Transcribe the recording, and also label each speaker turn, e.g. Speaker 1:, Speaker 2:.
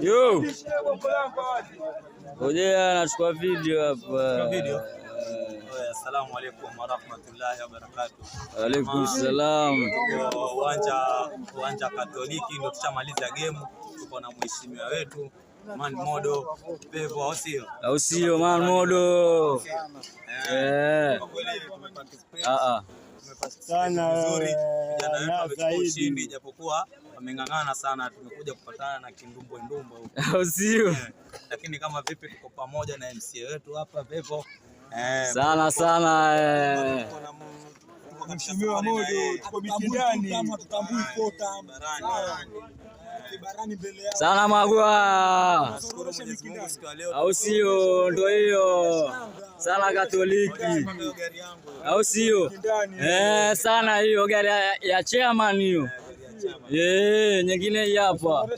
Speaker 1: Yo. Ngoja nachukua video hapa.
Speaker 2: Assalamu alaykum wa rahmatullahi wa barakatuh.
Speaker 1: Wa alaykum salam.
Speaker 2: Uwanja Katoliki ndio tushamaliza game. Tuko na mheshimiwa wetu Man Modo Pevo, au sio
Speaker 1: Man Modo?
Speaker 2: Kwa kweli tumepata vizuri. Vijana wetu wamechukua ushindi japokuwa wameng'ang'ana sana. Tumekuja kupatana na kindumbo huko,
Speaker 1: au sio?
Speaker 2: Lakini kama vipi tuko pamoja na MCA wetu hapa Pevo.
Speaker 1: Sana.
Speaker 3: Mheshimiwa Modo tuko mitindani kama tutambui kota barani mbele yao.
Speaker 1: Sana Magwa. Au sio? Ndio hiyo. Sana Katoliki. Au sio? Sana hiyo gari ya chairman hiyo. Nyingine hapa.